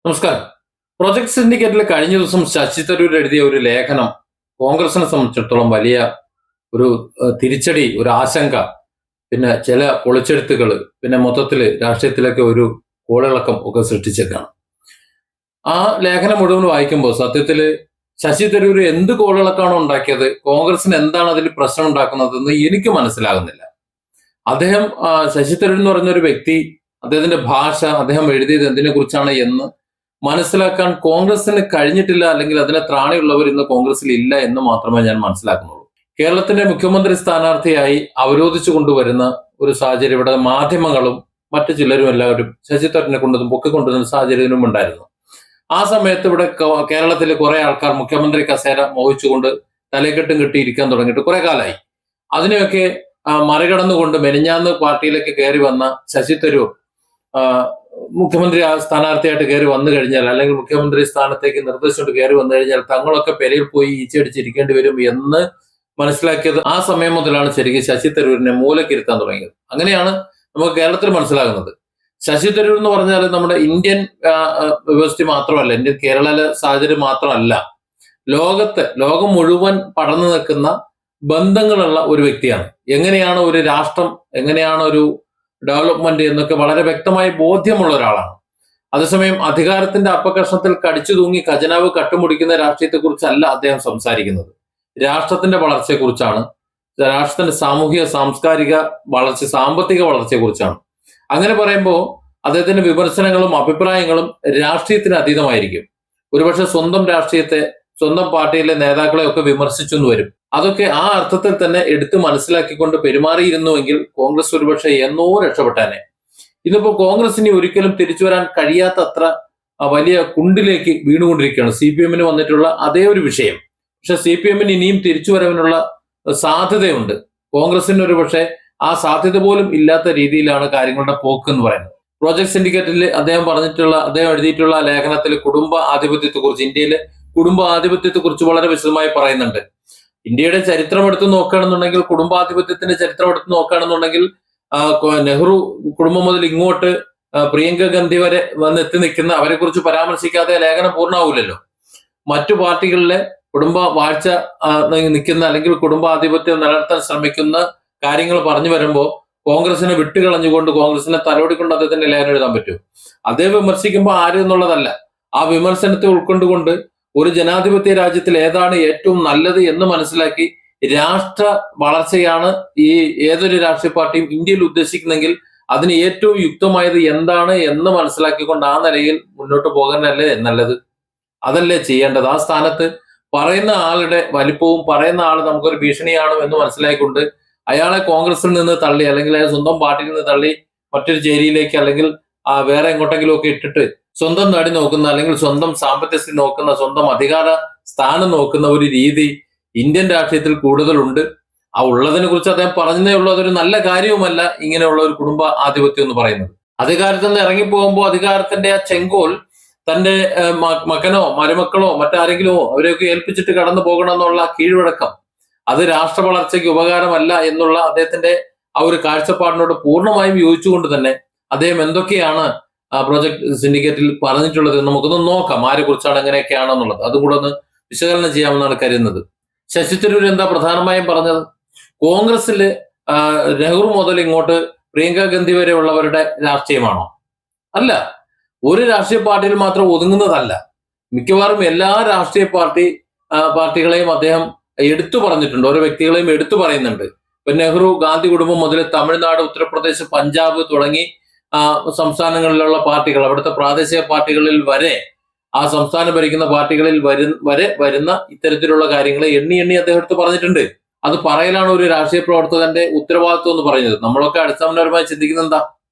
നമസ്കാരം. പ്രൊജക്ട് സിൻഡിക്കേറ്റിൽ കഴിഞ്ഞ ദിവസം ശശി തരൂർ എഴുതിയ ഒരു ലേഖനം കോൺഗ്രസിനെ സംബന്ധിച്ചിടത്തോളം വലിയ ഒരു തിരിച്ചടി, ഒരു ആശങ്ക, പിന്നെ ചില പൊളിച്ചെഴുത്തുകൾ, പിന്നെ മൊത്തത്തില് രാഷ്ട്രീയത്തിലൊക്കെ ഒരു കോളിളക്കം ഒക്കെ സൃഷ്ടിച്ചേക്കാണ്. ആ ലേഖനം മുഴുവൻ വായിക്കുമ്പോൾ സത്യത്തില് ശശി തരൂർ എന്ത് കോളിളക്കാണോ ഉണ്ടാക്കിയത്, കോൺഗ്രസിന് എന്താണ് അതിൽ പ്രശ്നം ഉണ്ടാക്കുന്നതെന്ന് എനിക്ക് മനസ്സിലാകുന്നില്ല. അദ്ദേഹം ശശി തരൂർ എന്ന് പറഞ്ഞ ഒരു വ്യക്തി, അദ്ദേഹത്തിന്റെ ഭാഷ, അദ്ദേഹം എഴുതിയത് എന്തിനെ കുറിച്ചാണ് എന്ന് മനസ്സിലാക്കാൻ കോൺഗ്രസിന് കഴിഞ്ഞിട്ടില്ല, അല്ലെങ്കിൽ അതിനെ ത്രാണിയുള്ളവർ ഇന്ന് കോൺഗ്രസിൽ ഇല്ല എന്ന് മാത്രമേ ഞാൻ മനസ്സിലാക്കുന്നുള്ളൂ. കേരളത്തിന്റെ മുഖ്യമന്ത്രി സ്ഥാനാർത്ഥിയായി അവരോധിച്ചു കൊണ്ടുവരുന്ന ഒരു സാഹചര്യം ഇവിടെ മാധ്യമങ്ങളും മറ്റു ചിലരും എല്ലാവരും ശശി തരൂരിനെ കൊണ്ടതും പൊക്കിക്കൊണ്ടുവരുന്ന സാഹചര്യവും ഉണ്ടായിരുന്നു. ആ സമയത്ത് ഇവിടെ കേരളത്തിലെ കുറെ ആൾക്കാർ മുഖ്യമന്ത്രി കസേര മോഹിച്ചുകൊണ്ട് തലക്കെട്ടും കെട്ടി ഇരിക്കാൻ തുടങ്ങിയിട്ട് കുറെ കാലമായി. അതിനെയൊക്കെ മറികടന്നുകൊണ്ട് മെനിഞ്ഞാന്ന് പാർട്ടിയിലേക്ക് കയറി വന്ന ശശി തരൂർ മുഖ്യമന്ത്രി സ്ഥാനാർത്ഥിയായിട്ട് കയറി വന്നു കഴിഞ്ഞാൽ, അല്ലെങ്കിൽ മുഖ്യമന്ത്രി സ്ഥാനത്തേക്ക് നിർദ്ദേശിച്ചുകൊണ്ട് കയറി വന്നു കഴിഞ്ഞാൽ തങ്ങളൊക്കെ പെരയിൽ പോയി ഈച്ചയടിച്ചിരിക്കേണ്ടി വരും എന്ന് മനസ്സിലാക്കിയത് ആ സമയം മുതലാണ് ശരിക്കും ശശി തരൂരിനെ മൂലക്കിരുത്താൻ തുടങ്ങിയത്. അങ്ങനെയാണ് നമുക്ക് കേരളത്തിൽ മനസ്സിലാകുന്നത്. ശശി തരൂർ എന്ന് പറഞ്ഞാൽ നമ്മുടെ ഇന്ത്യൻ വ്യവസ്ഥ മാത്രമല്ല, ഇന്ത്യൻ കേരള സാഹചര്യം മാത്രമല്ല, ലോകം മുഴുവൻ പടർന്നു നിൽക്കുന്ന ബന്ധങ്ങളുള്ള ഒരു വ്യക്തിയാണ്. എങ്ങനെയാണ് ഒരു രാഷ്ട്രം, എങ്ങനെയാണ് ഒരു ഡെവലപ്മെന്റ് എന്നൊക്കെ വളരെ വ്യക്തമായി ബോധ്യമുള്ള ഒരാളാണ്. അതേസമയം അധികാരത്തിന്റെ അപ്പകഷ്ണത്തിൽ കടിച്ചു തൂങ്ങി ഖജനാവ് കട്ടുമുടിക്കുന്ന രാഷ്ട്രീയത്തെ കുറിച്ചല്ല അദ്ദേഹം സംസാരിക്കുന്നത്. രാഷ്ട്രത്തിന്റെ വളർച്ചയെക്കുറിച്ചാണ്, രാഷ്ട്രത്തിന്റെ സാമൂഹിക സാംസ്കാരിക വളർച്ച, സാമ്പത്തിക വളർച്ചയെക്കുറിച്ചാണ്. അങ്ങനെ പറയുമ്പോൾ അദ്ദേഹത്തിന്റെ വിമർശനങ്ങളും അഭിപ്രായങ്ങളും രാഷ്ട്രീയത്തിന് അതീതമായിരിക്കും. ഒരുപക്ഷെ സ്വന്തം രാഷ്ട്രീയത്തെ, സ്വന്തം പാർട്ടിയിലെ നേതാക്കളെ ഒക്കെ വിമർശിച്ചു എന്ന് വരും. അതൊക്കെ ആ അർത്ഥത്തിൽ തന്നെ എടുത്തു മനസ്സിലാക്കിക്കൊണ്ട് പെരുമാറിയിരുന്നുവെങ്കിൽ കോൺഗ്രസ് ഒരുപക്ഷെ എന്നോ രക്ഷപ്പെട്ടാനെ. ഇന്നിപ്പോ കോൺഗ്രസിന് ഒരിക്കലും തിരിച്ചു വരാൻ കഴിയാത്തത്ര വലിയ കുണ്ടിലേക്ക് വീണുകൊണ്ടിരിക്കുകയാണ്. CPM വന്നിട്ടുള്ള അതേ ഒരു വിഷയം. പക്ഷെ CPM ഇനിയും തിരിച്ചു വരവിനുള്ള സാധ്യതയുണ്ട്. കോൺഗ്രസിന് ഒരുപക്ഷെ ആ സാധ്യത പോലും ഇല്ലാത്ത രീതിയിലാണ് കാര്യങ്ങളുടെ പോക്ക് എന്ന് പറയുന്നത്. പ്രോജക്ട് സിൻഡിക്കേറ്റിൽ അദ്ദേഹം എഴുതിയിട്ടുള്ള ലേഖനത്തിൽ കുടുംബ ആധിപത്യത്തെ കുറിച്ച്, ഇന്ത്യയിലെ കുടുംബ ആധിപത്യത്തെ കുറിച്ച് വളരെ വിശദമായി പറയുന്നുണ്ട്. ഇന്ത്യയുടെ ചരിത്രം എടുത്ത് നോക്കുകയാണെന്നുണ്ടെങ്കിൽ, കുടുംബാധിപത്യത്തിന്റെ ചരിത്രം എടുത്ത് നോക്കുകയാണെന്നുണ്ടെങ്കിൽ, നെഹ്റു കുടുംബം മുതൽ ഇങ്ങോട്ട് പ്രിയങ്ക ഗാന്ധി വരെ വന്ന് എത്തി നിൽക്കുന്ന അവരെ കുറിച്ച് പരാമർശിക്കാതെ ലേഖനം പൂർണ്ണമാവില്ലല്ലോ. മറ്റു പാർട്ടികളിലെ കുടുംബ വാഴ്ച നിൽക്കുന്ന, അല്ലെങ്കിൽ കുടുംബാധിപത്യം നിലനിർത്താൻ ശ്രമിക്കുന്ന കാര്യങ്ങൾ പറഞ്ഞു വരുമ്പോൾ കോൺഗ്രസിനെ വിട്ടുകളഞ്ഞുകൊണ്ട്, കോൺഗ്രസിനെ തലോടിക്കൊണ്ട് അദ്ദേഹത്തിന്റെ ലേഖനം എഴുതാൻ പറ്റും. അതേ വിമർശിക്കുമ്പോൾ ആര് എന്നുള്ളതല്ല, ആ വിമർശനത്തെ ഉൾക്കൊണ്ടുകൊണ്ട് ഒരു ജനാധിപത്യ രാജ്യത്തിൽ ഏതാണ് ഏറ്റവും നല്ലത് എന്ന് മനസ്സിലാക്കി രാഷ്ട്ര വളർച്ചയാണ് ഈ ഏതൊരു രാഷ്ട്രീയ പാർട്ടിയും ഇന്ത്യയിൽ ഉദ്ദേശിക്കുന്നെങ്കിൽ അതിന് ഏറ്റവും യുക്തമായത് എന്താണ് എന്ന് മനസ്സിലാക്കിക്കൊണ്ട് ആ നിലയിൽ മുന്നോട്ട് പോകാനല്ലേ നല്ലത്. അതല്ലേ ചെയ്യേണ്ടത്. ആ സ്ഥാനത്ത് പറയുന്ന ആളുടെ വലിപ്പവും, പറയുന്ന ആൾ നമുക്കൊരു ഭീഷണിയാണ് എന്ന് മനസ്സിലാക്കിക്കൊണ്ട് അയാളെ കോൺഗ്രസിൽ നിന്ന് തള്ളി, അല്ലെങ്കിൽ അയാൾ സ്വന്തം പാർട്ടിയിൽ നിന്ന് തള്ളി മറ്റൊരു ചേരിയിലേക്ക്, അല്ലെങ്കിൽ വേറെ എങ്ങോട്ടെങ്കിലും ഒക്കെ ഇട്ടിട്ട് സ്വന്തം നേടി നോക്കുന്ന, അല്ലെങ്കിൽ സ്വന്തം സാമ്പത്തിക സ്ഥിതി നോക്കുന്ന, സ്വന്തം അധികാര സ്ഥാനം നോക്കുന്ന ഒരു രീതി ഇന്ത്യൻ രാഷ്ട്രീയത്തിൽ കൂടുതലുണ്ട്. ആ ഉള്ളതിനെ കുറിച്ച് അദ്ദേഹം പറഞ്ഞതേ ഉള്ളൂ. അതൊരു നല്ല കാര്യവുമല്ല ഇങ്ങനെയുള്ള ഒരു കുടുംബ ആധിപത്യം എന്ന് പറയുന്നത്. അധികാരത്തിൽ നിന്ന് ഇറങ്ങിപ്പോകുമ്പോൾ അധികാരത്തിന്റെ ആ ചെങ്കോൽ തന്റെ മകനോ മരുമക്കളോ മറ്റാരെങ്കിലുമോ അവരെയൊക്കെ ഏൽപ്പിച്ചിട്ട് കടന്നു പോകണമെന്നുള്ള കീഴ്വഴക്കം, അത് രാഷ്ട്ര വളർച്ചയ്ക്ക് ഉപകാരമല്ല എന്നുള്ള അദ്ദേഹത്തിന്റെ ആ ഒരു കാഴ്ചപ്പാടിനോട് പൂർണ്ണമായും യോജിച്ചുകൊണ്ട് തന്നെ അദ്ദേഹം എന്തൊക്കെയാണ് പ്രോജക്ട് സിൻഡിക്കേറ്റിൽ പറഞ്ഞിട്ടുള്ളത് നമുക്കൊന്ന് നോക്കാം. ആരെ കുറിച്ചാണ്, എങ്ങനെയൊക്കെയാണെന്നുള്ളത് അതും കൂടെ ഒന്ന് വിശകലനം ചെയ്യാമെന്നാണ് കരുതുന്നത്. ശശി തരൂർ എന്താ പ്രധാനമായും പറഞ്ഞത്? കോൺഗ്രസില് നെഹ്റു മുതൽ ഇങ്ങോട്ട് പ്രിയങ്ക ഗാന്ധി വരെ ഉള്ളവരുടെ രാഷ്ട്രീയമാണോ? അല്ല. ഒരു രാഷ്ട്രീയ പാർട്ടിയിൽ മാത്രം ഒതുങ്ങുന്നതല്ല. മിക്കവാറും എല്ലാ രാഷ്ട്രീയ പാർട്ടികളെയും അദ്ദേഹം എടുത്തു പറഞ്ഞിട്ടുണ്ട്, ഓരോ വ്യക്തികളെയും എടുത്തു പറയുന്നുണ്ട്. ഇപ്പൊ നെഹ്റു ഗാന്ധി കുടുംബം മുതൽ തമിഴ്നാട്, ഉത്തർപ്രദേശ്, പഞ്ചാബ് തുടങ്ങി സംസ്ഥാനങ്ങളിലുള്ള പാർട്ടികൾ, അവിടുത്തെ പ്രാദേശിക പാർട്ടികളിൽ വരെ, ആ സംസ്ഥാനം ഭരിക്കുന്ന പാർട്ടികളിൽ വരെ വരുന്ന ഇത്തരത്തിലുള്ള കാര്യങ്ങളെ എണ്ണി അദ്ദേഹം എടുത്ത് പറഞ്ഞിട്ടുണ്ട്. അത് പറയലാണ് ഒരു രാഷ്ട്രീയ പ്രവർത്തകന്റെ ഉത്തരവാദിത്വം എന്ന് പറയുന്നത്. നമ്മളൊക്കെ അടിസ്ഥാനപരമായി ചിന്തിക്കുന്നത് എന്താ?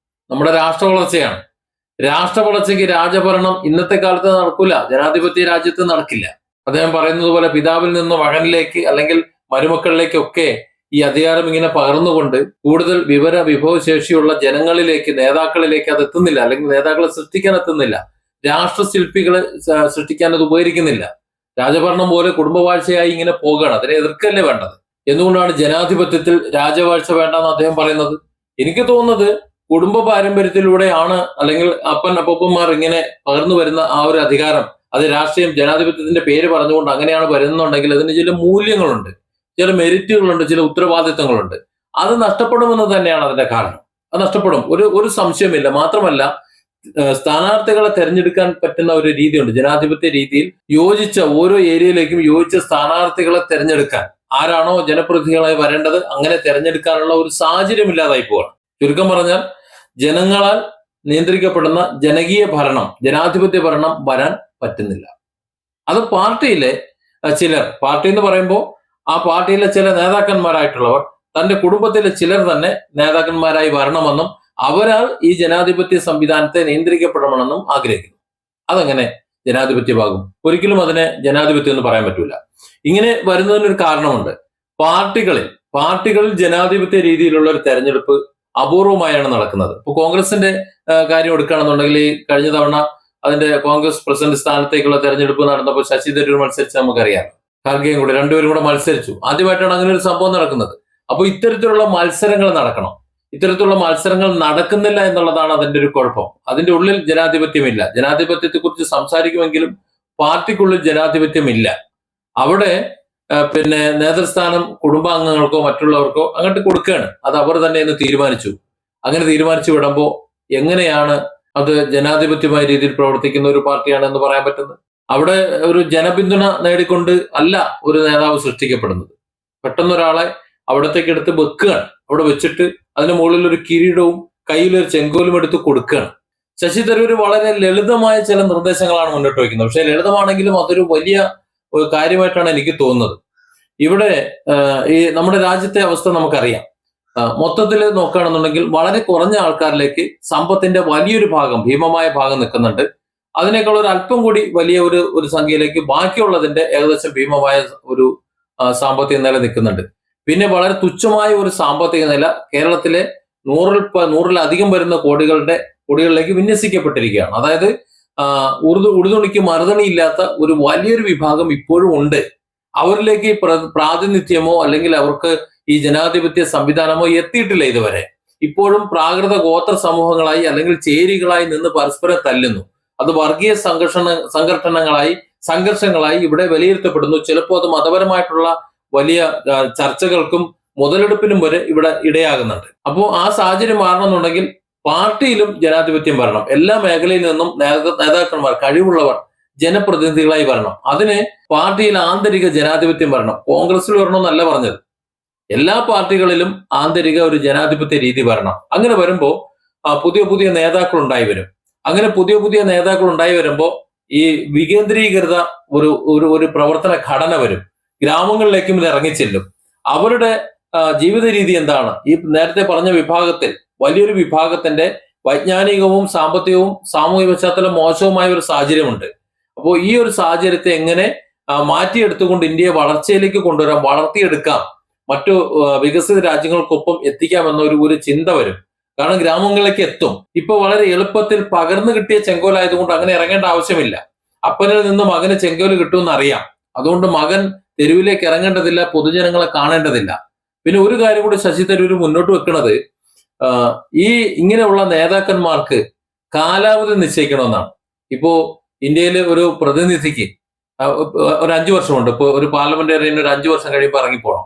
നമ്മുടെ രാഷ്ട്ര വളർച്ചയാണ്. രാഷ്ട്ര വളർച്ചയ്ക്ക് രാജഭരണം ഇന്നത്തെ കാലത്ത് നടക്കില്ല, ജനാധിപത്യ രാജ്യത്ത് നടക്കില്ല. അദ്ദേഹം പറയുന്നത് പോലെ പിതാവിൽ നിന്ന് മകനിലേക്ക്, അല്ലെങ്കിൽ മരുമക്കളിലേക്കൊക്കെ ഈ അധികാരം ഇങ്ങനെ പകർന്നുകൊണ്ട് കൂടുതൽ വിഭവശേഷിയുള്ള ജനങ്ങളിലേക്ക്, നേതാക്കളിലേക്ക് അത് എത്തുന്നില്ല, അല്ലെങ്കിൽ നേതാക്കളെ സൃഷ്ടിക്കാൻ എത്തുന്നില്ല. രാഷ്ട്രശില്പികളെ സൃഷ്ടിക്കാൻ അത് ഉപകരിക്കുന്നില്ല. രാജഭരണം പോലെ കുടുംബവാഴ്ചയായി ഇങ്ങനെ പോകുകയാണ്. അതിനെ എതിർക്കല്ലേ വേണ്ടത്. എന്തുകൊണ്ടാണ് ജനാധിപത്യത്തിൽ രാജവാഴ്ച വേണ്ടെന്ന് അദ്ദേഹം പറയുന്നത്? എനിക്ക് തോന്നുന്നത് കുടുംബ പാരമ്പര്യത്തിലൂടെയാണ് അല്ലെങ്കിൽ അപ്പൻ അപ്പൂപ്പന്മാർ ഇങ്ങനെ പകർന്നു വരുന്ന ആ ഒരു അധികാരം, അത് രാഷ്ട്രീയം ജനാധിപത്യത്തിന്റെ പേര് പറഞ്ഞുകൊണ്ട് അങ്ങനെയാണ് വരുന്നുണ്ടെങ്കിൽ അതിന് ചില മൂല്യങ്ങളുണ്ട്, ചില മെരിറ്റുകളുണ്ട്, ചില ഉത്തരവാദിത്തങ്ങളുണ്ട്. അത് നഷ്ടപ്പെടുമെന്ന് തന്നെയാണ് അതിന്റെ കാരണം. അത് നഷ്ടപ്പെടും, ഒരു സംശയമില്ല. മാത്രമല്ല, സ്ഥാനാർത്ഥികളെ തെരഞ്ഞെടുക്കാൻ പറ്റുന്ന ഒരു രീതിയുണ്ട് ജനാധിപത്യ രീതിയിൽ. യോജിച്ച ഓരോ ഏരിയയിലേക്കും യോജിച്ച സ്ഥാനാർത്ഥികളെ തെരഞ്ഞെടുക്കാൻ, ആരാണോ ജനപ്രതിനിധികളായി വരേണ്ടത് അങ്ങനെ തെരഞ്ഞെടുക്കാനുള്ള ഒരു സാഹചര്യം ഇല്ലാതായി പോവാണ്. ചുരുക്കം പറഞ്ഞാൽ, ജനങ്ങളാൽ നിയന്ത്രിക്കപ്പെടുന്ന ജനകീയ ഭരണം, ജനാധിപത്യ ഭരണം വരാൻ പറ്റുന്നില്ല. അത് പാർട്ടിയിലെ ചിലർ, പാർട്ടി എന്ന് പറയുമ്പോൾ ആ പാർട്ടിയിലെ ചില നേതാക്കന്മാരായിട്ടുള്ളവർ തന്റെ കുടുംബത്തിലെ ചിലർ തന്നെ നേതാക്കന്മാരായി വരണമെന്നും അവരാൽ ഈ ജനാധിപത്യ സംവിധാനത്തെ നിയന്ത്രിക്കപ്പെടണമെന്നും ആഗ്രഹിക്കുന്നു. അതെങ്ങനെ ജനാധിപത്യമാകും? ഒരിക്കലും അതിനെ ജനാധിപത്യം എന്ന് പറയാൻ പറ്റൂല. ഇങ്ങനെ വരുന്നതിനൊരു കാരണമുണ്ട്. പാർട്ടികളിൽ ജനാധിപത്യ രീതിയിലുള്ള ഒരു തെരഞ്ഞെടുപ്പ് അപൂർവമായാണ് നടക്കുന്നത്. ഇപ്പൊ കോൺഗ്രസിന്റെ കാര്യം എടുക്കുകയാണെന്നുണ്ടെങ്കിൽ, ഈ കഴിഞ്ഞ തവണ അതിന്റെ കോൺഗ്രസ് പ്രസിഡന്റ് സ്ഥാനത്തേക്കുള്ള തെരഞ്ഞെടുപ്പ് നടന്നപ്പോൾ ശശി തരൂർ മത്സരിച്ച് നമുക്കറിയാം. ഖാർഗെയും കൂടെ രണ്ടുപേരും കൂടെ മത്സരിച്ചു. ആദ്യമായിട്ടാണ് അങ്ങനെ ഒരു സംഭവം നടക്കുന്നത്. അപ്പോൾ ഇത്തരത്തിലുള്ള മത്സരങ്ങൾ നടക്കണം. ഇത്തരത്തിലുള്ള മത്സരങ്ങൾ നടക്കുന്നില്ല എന്നുള്ളതാണ് അതിന്റെ ഒരു കുഴപ്പം. അതിന്റെ ഉള്ളിൽ ജനാധിപത്യമില്ല. ജനാധിപത്യത്തെ കുറിച്ച് സംസാരിക്കുമെങ്കിലും പാർട്ടിക്കുള്ളിൽ ജനാധിപത്യമില്ല. അവിടെ പിന്നെ നേതൃസ്ഥാനം കുടുംബാംഗങ്ങൾക്കോ മറ്റുള്ളവർക്കോ അങ്ങോട്ട് കൊടുക്കുകയാണ്. അത് അവർ തന്നെ എന്ന് തീരുമാനിച്ചു. അങ്ങനെ തീരുമാനിച്ചു വിടുമ്പോൾ എങ്ങനെയാണ് അത് ജനാധിപത്യമായ രീതിയിൽ പ്രവർത്തിക്കുന്ന ഒരു പാർട്ടിയാണ് എന്ന് പറയാൻ പറ്റുന്നത്? അവിടെ ഒരു ജനപിന്തുണ നേടിക്കൊണ്ട് അല്ല ഒരു നേതാവ് സൃഷ്ടിക്കപ്പെടുന്നത്. പെട്ടെന്നൊരാളെ അവിടത്തേക്ക് എടുത്ത് വെക്കുകയാണ്. അവിടെ വെച്ചിട്ട് അതിന് മുകളിൽ ഒരു കിരീടവും കയ്യിലൊരു ചെങ്കോലും എടുത്ത് കൊടുക്കുകയാണ്. ശശി തരൂർ വളരെ ലളിതമായ ചില നിർദ്ദേശങ്ങളാണ് മുന്നോട്ട് വയ്ക്കുന്നത്. പക്ഷെ ലളിതമാണെങ്കിലും അതൊരു വലിയ ഒരു കാര്യമായിട്ടാണ് എനിക്ക് തോന്നുന്നത്. ഇവിടെ ഈ നമ്മുടെ രാജ്യത്തെ അവസ്ഥ നമുക്കറിയാം. മൊത്തത്തിൽ നോക്കുകയാണെന്നുണ്ടെങ്കിൽ വളരെ കുറഞ്ഞ ആൾക്കാരിലേക്ക് സമ്പത്തിന്റെ വലിയൊരു ഭാഗം, ഭീമമായ ഭാഗം നിൽക്കുന്നുണ്ട്. അതിനേക്കാൾ ഒരു അല്പം കൂടി വലിയ ഒരു സംഖ്യയിലേക്ക് ബാക്കിയുള്ളതിന്റെ ഏകദേശം ഭീമമായ ഒരു സാമ്പത്തിക നില നിൽക്കുന്നുണ്ട്. പിന്നെ വളരെ തുച്ഛമായ ഒരു സാമ്പത്തിക നില കേരളത്തിലെ നൂറിലധികം വരുന്ന കോടികളിലേക്ക് വിന്യസിക്കപ്പെട്ടിരിക്കുകയാണ്. അതായത് ഉറുതുണിക്ക് മറുതുണിയില്ലാത്ത ഒരു വലിയൊരു വിഭാഗം ഇപ്പോഴും ഉണ്ട്. അവരിലേക്ക് പ്രാതിനിധ്യമോ അല്ലെങ്കിൽ അവർക്ക് ഈ ജനാധിപത്യ സംവിധാനമോ എത്തിയിട്ടില്ല ഇതുവരെ. ഇപ്പോഴും പ്രാകൃത ഗോത്ര സമൂഹങ്ങളായി അല്ലെങ്കിൽ ചേരികളായി നിന്ന് പരസ്പരം തല്ലുന്നു. അത് വർഗീയ സംഘർഷങ്ങളായി ഇവിടെ വിലയിരുത്തപ്പെടുന്നു. ചിലപ്പോൾ അത് മതപരമായിട്ടുള്ള വലിയ ചർച്ചകൾക്കും മുതലെടുപ്പിനും വരെ ഇവിടെ ഇടയാകുന്നുണ്ട്. അപ്പോൾ ആ സാഹചര്യം മാറണമെന്നുണ്ടെങ്കിൽ പാർട്ടിയിലും ജനാധിപത്യം വരണം. എല്ലാ മേഖലയിൽ നിന്നും നേതാക്കന്മാർ, കഴിവുള്ളവർ ജനപ്രതിനിധികളായി വരണം. അതിന് പാർട്ടിയിൽ ആന്തരിക ജനാധിപത്യം വരണം. കോൺഗ്രസിൽ വരണമെന്നല്ല പറഞ്ഞത്, എല്ലാ പാർട്ടികളിലും ആന്തരിക ഒരു ജനാധിപത്യ രീതി വരണം. അങ്ങനെ വരുമ്പോൾ പുതിയ നേതാക്കൾ ഉണ്ടായി വരും. അങ്ങനെ പുതിയ നേതാക്കൾ ഉണ്ടായി വരുമ്പോൾ ഈ വികേന്ദ്രീകൃത ഒരു പ്രവർത്തന ഘടന വരും. ഗ്രാമങ്ങളിലേക്കും ഇത് ഇറങ്ങിച്ചെല്ലും. അവരുടെ ജീവിത രീതി എന്താണ്? ഈ നേരത്തെ പറഞ്ഞ വിഭാഗത്തിൽ വലിയൊരു വിഭാഗത്തിന്റെ വൈജ്ഞാനികവും സാമ്പത്തികവും സാമൂഹിക പശ്ചാത്തലം മോശവുമായ ഒരു സാഹചര്യമുണ്ട്. അപ്പോൾ ഈ ഒരു സാഹചര്യത്തെ എങ്ങനെ മാറ്റിയെടുത്തുകൊണ്ട് ഇന്ത്യയെ വളർച്ചയിലേക്ക് കൊണ്ടുവരാം, വളർത്തിയെടുക്കാം, മറ്റു വികസിത രാജ്യങ്ങൾക്കൊപ്പം എത്തിക്കാം എന്ന ഒരു ചിന്ത വരും. കാരണം ഗ്രാമങ്ങളിലേക്ക് എത്തും. ഇപ്പൊ വളരെ എളുപ്പത്തിൽ പകർന്നു കിട്ടിയ ചെങ്കോലായതുകൊണ്ട് അങ്ങനെ ഇറങ്ങേണ്ട ആവശ്യമില്ല. അപ്പനിൽ നിന്ന് മകന് ചെങ്കോല് കിട്ടുമെന്ന് അറിയാം. അതുകൊണ്ട് മകൻ തെരുവിലേക്ക് ഇറങ്ങേണ്ടതില്ല, പൊതുജനങ്ങളെ കാണേണ്ടതില്ല. പിന്നെ ഒരു കാര്യം കൂടി ശശി തരൂർ മുന്നോട്ട് വെക്കുന്നത്, ഈ ഇങ്ങനെയുള്ള നേതാക്കന്മാർക്ക് കാലാവധി നിശ്ചയിക്കണമെന്നാണ്. ഇപ്പോ ഇന്ത്യയിൽ ഒരു പ്രതിനിധിക്ക് ഒരു 5 വർഷമുണ്ട്. ഇപ്പൊ ഒരു പാർലമെന്റേറിയന് ഒരു 5 വർഷം കഴിയുമ്പോൾ ഇറങ്ങിപ്പോണം.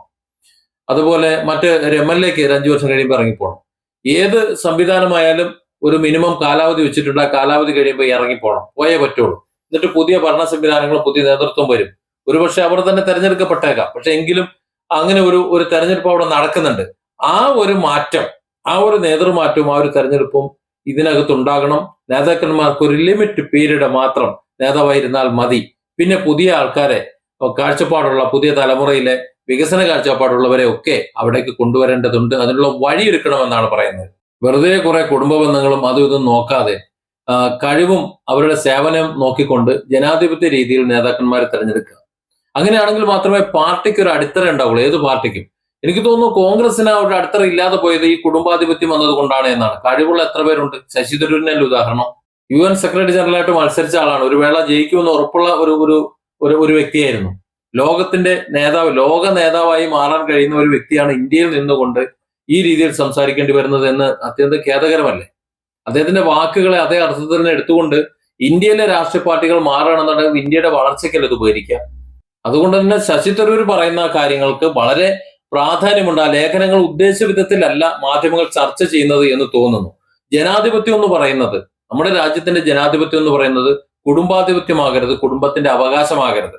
അതുപോലെ മറ്റ് MLA-ക്ക് 5 വർഷം കഴിയുമ്പോൾ ഇറങ്ങിപ്പോണം. ഏത് സംവിധാനമായാലും ഒരു മിനിമം കാലാവധി വെച്ചിട്ടുണ്ട്. ആ കാലാവധി കഴിയുമ്പോൾ ഇറങ്ങിപ്പോണം, പോയേ പറ്റുള്ളൂ. എന്നിട്ട് പുതിയ ഭരണ സംവിധാനങ്ങളും പുതിയ നേതൃത്വം വരും. ഒരുപക്ഷെ അവർ തന്നെ തെരഞ്ഞെടുക്കപ്പെട്ടേക്കാം. പക്ഷെ എങ്കിലും അങ്ങനെ ഒരു തെരഞ്ഞെടുപ്പ് അവിടെ നടക്കുന്നുണ്ട്. ആ ഒരു മാറ്റം, ആ ഒരു നേതൃമാറ്റവും ആ ഒരു തെരഞ്ഞെടുപ്പും ഇതിനകത്ത് ഉണ്ടാകണം. നേതാക്കന്മാർക്ക് ഒരു ലിമിറ്റ് പീരീഡ് മാത്രം നേതാവായിരുന്നാൽ മതി. പിന്നെ പുതിയ ആൾക്കാരെ, കാഴ്ചപ്പാടുള്ള പുതിയ തലമുറയിലെ വികസന കാഴ്ചപ്പാടുള്ളവരെ ഒക്കെ അവിടേക്ക് കൊണ്ടുവരേണ്ടതുണ്ട്. അതിനുള്ള വഴിയൊരുക്കണമെന്നാണ് പറയുന്നത്. വെറുതെ കുറെ കുടുംബ ബന്ധങ്ങളും അതും ഇതും നോക്കാതെ കഴിവും അവരുടെ സേവനം നോക്കിക്കൊണ്ട് ജനാധിപത്യ രീതിയിൽ നേതാക്കന്മാരെ തെരഞ്ഞെടുക്കുക. അങ്ങനെയാണെങ്കിൽ മാത്രമേ പാർട്ടിക്ക് ഒരു അടിത്തറ ഉണ്ടാവുള്ളൂ. ഏത് പാർട്ടിക്കും. എനിക്ക് തോന്നുന്നു കോൺഗ്രസിന് ഒരു അടിത്തറ ഇല്ലാതെ പോയത് ഈ കുടുംബാധിപത്യം വന്നത് കൊണ്ടാണ് എന്നാണ്. കഴിവുള്ള എത്ര പേരുണ്ട്? ശശി തരൂരിനല്ലേ ഉദാഹരണം. UN സെക്രട്ടറി ജനറലായിട്ട് മത്സരിച്ച ആളാണ്. ഒരു വേള ജയിക്കുമെന്ന് ഉറപ്പുള്ള ഒരു വ്യക്തിയായിരുന്നു. ലോകത്തിന്റെ നേതാവ്, ലോക നേതാവായി മാറാൻ കഴിയുന്ന ഒരു വ്യക്തിയാണ് ഇന്ത്യയിൽ നിന്നുകൊണ്ട് ഈ രീതിയിൽ സംസാരിക്കേണ്ടി വരുന്നത് എന്ന് അത്യന്തം ഖേദകരമല്ലേ? അദ്ദേഹത്തിന്റെ വാക്കുകളെ അതേ അർത്ഥത്തിൽ തന്നെ എടുത്തുകൊണ്ട് ഇന്ത്യയിലെ രാഷ്ട്രീയ പാർട്ടികൾ മാറണമെന്നുണ്ടെങ്കിൽ ഇന്ത്യയുടെ വളർച്ചയ്ക്കല്ല ഇത് ഉപകരിക്കുക. അതുകൊണ്ട് തന്നെ ശശി തരൂർ പറയുന്ന കാര്യങ്ങൾക്ക് വളരെ പ്രാധാന്യമുണ്ട്. ആ ലേഖനങ്ങൾ ഉദ്ദേശിച്ച വിധത്തിലല്ല മാധ്യമങ്ങൾ ചർച്ച ചെയ്യുന്നത് എന്ന് തോന്നുന്നു. ജനാധിപത്യം എന്ന് പറയുന്നത്, നമ്മുടെ രാജ്യത്തിന്റെ ജനാധിപത്യം എന്ന് പറയുന്നത് കുടുംബാധിപത്യമാകരുത്, കുടുംബത്തിന്റെ അവകാശമാകരുത്.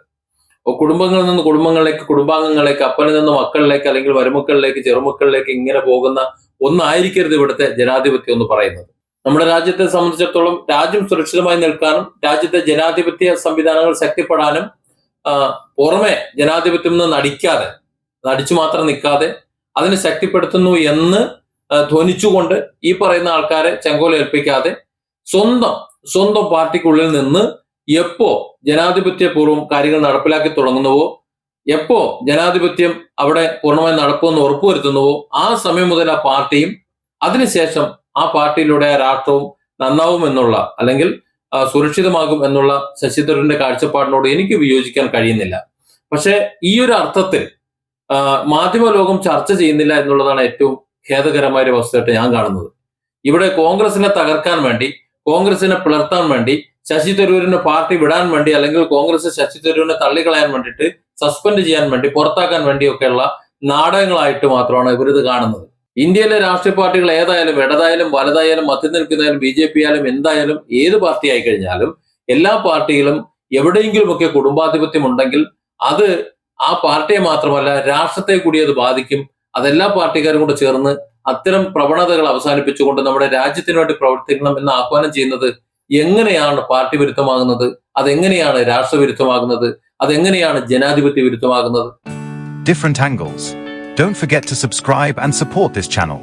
കുടുംബങ്ങളിൽ നിന്ന് കുടുംബങ്ങളിലേക്ക്, കുടുംബാംഗങ്ങളിലേക്ക്, അപ്പനിൽ നിന്ന് മക്കളിലേക്ക്, അല്ലെങ്കിൽ മരുമക്കളിലേക്ക്, ചെറുമക്കളിലേക്ക് ഇങ്ങനെ പോകുന്ന ഒന്നായിരിക്കരുത് ഇവിടുത്തെ ജനാധിപത്യം എന്ന് പറയുന്നത്. നമ്മുടെ രാജ്യത്തെ സംബന്ധിച്ചിടത്തോളം രാജ്യം സുരക്ഷിതമായി നിൽക്കാനും രാജ്യത്തെ ജനാധിപത്യ സംവിധാനങ്ങൾ ശക്തിപ്പെടാനും പുറമെ ജനാധിപത്യം നിന്ന് നടിച്ചു മാത്രം നിൽക്കാതെ അതിനെ ശക്തിപ്പെടുത്തുന്നു എന്ന് ധ്വനിച്ചുകൊണ്ട് ഈ പറയുന്ന ആൾക്കാരെ ചെങ്കോലേൽപ്പിക്കാതെ സ്വന്തം പാർട്ടിക്കുള്ളിൽ നിന്ന് എപ്പോ ജനാധിപത്യപൂർവ്വം കാര്യങ്ങൾ നടപ്പിലാക്കി തുടങ്ങുന്നുവോ, എപ്പോ ജനാധിപത്യം അവിടെ പൂർണ്ണമായി നടക്കുമെന്ന് ഉറപ്പുവരുത്തുന്നുവോ ആ സമയം മുതൽ ആ പാർട്ടിയും അതിനുശേഷം ആ പാർട്ടിയിലൂടെ ആ രാഷ്ട്രവും നന്നാവും എന്നുള്ള, അല്ലെങ്കിൽ സുരക്ഷിതമാകും എന്നുള്ള ശശി തരൂരിന്റെ കാഴ്ചപ്പാടിനോട് എനിക്ക് വിയോജിക്കാൻ കഴിയുന്നില്ല. പക്ഷെ ഈ ഒരു അർത്ഥത്തിൽ മാധ്യമ ലോകം ചർച്ച ചെയ്യുന്നില്ല എന്നുള്ളതാണ് ഏറ്റവും ഖേദകരമായ ഒരു വസ്തുവായിട്ട് ഞാൻ കാണുന്നത്. ഇവിടെ കോൺഗ്രസിനെ തകർക്കാൻ വേണ്ടി, കോൺഗ്രസിനെ പിളർത്താൻ വേണ്ടി, ശശി തരൂരിന്റെ പാർട്ടി വിടാൻ വേണ്ടി, അല്ലെങ്കിൽ കോൺഗ്രസ് ശശി തരൂരിനെ തള്ളിക്കളയാൻ വേണ്ടിയിട്ട്, സസ്പെൻഡ് ചെയ്യാൻ വേണ്ടി, പുറത്താക്കാൻ വേണ്ടിയൊക്കെയുള്ള നാടകങ്ങളായിട്ട് മാത്രമാണ് ഇവരിത് കാണുന്നത്. ഇന്ത്യയിലെ രാഷ്ട്രീയ പാർട്ടികൾ ഏതായാലും, ഇടതായാലും വലതായാലും മധ്യ നിൽക്കുന്നതായാലും BJP ആയാലും എന്തായാലും ഏത് പാർട്ടി ആയി കഴിഞ്ഞാലും എല്ലാ പാർട്ടികളും എവിടെയെങ്കിലുമൊക്കെ കുടുംബാധിപത്യം ഉണ്ടെങ്കിൽ അത് ആ പാർട്ടിയെ മാത്രമല്ല രാഷ്ട്രത്തെ കൂടി അത് ബാധിക്കും. അതെല്ലാ പാർട്ടിക്കാരും കൂടെ ചേർന്ന് അത്തരം പ്രവണതകൾ അവസാനിപ്പിച്ചുകൊണ്ട് നമ്മുടെ രാജ്യത്തിന് വേണ്ടി പ്രവർത്തിക്കണം എന്ന് ആഹ്വാനം ചെയ്യുന്നത് എങ്ങനെയാണ് പാർട്ടി വിരുദ്ധമാകുന്നത്? അതെങ്ങനെയാണ് രാഷ്ട്രവിരുദ്ധമാകുന്നത്? അതെങ്ങനെയാണ് ജനാധിപത്യ വിരുദ്ധമാകുന്നത്? Different angles. Don't forget to subscribe and support this channel.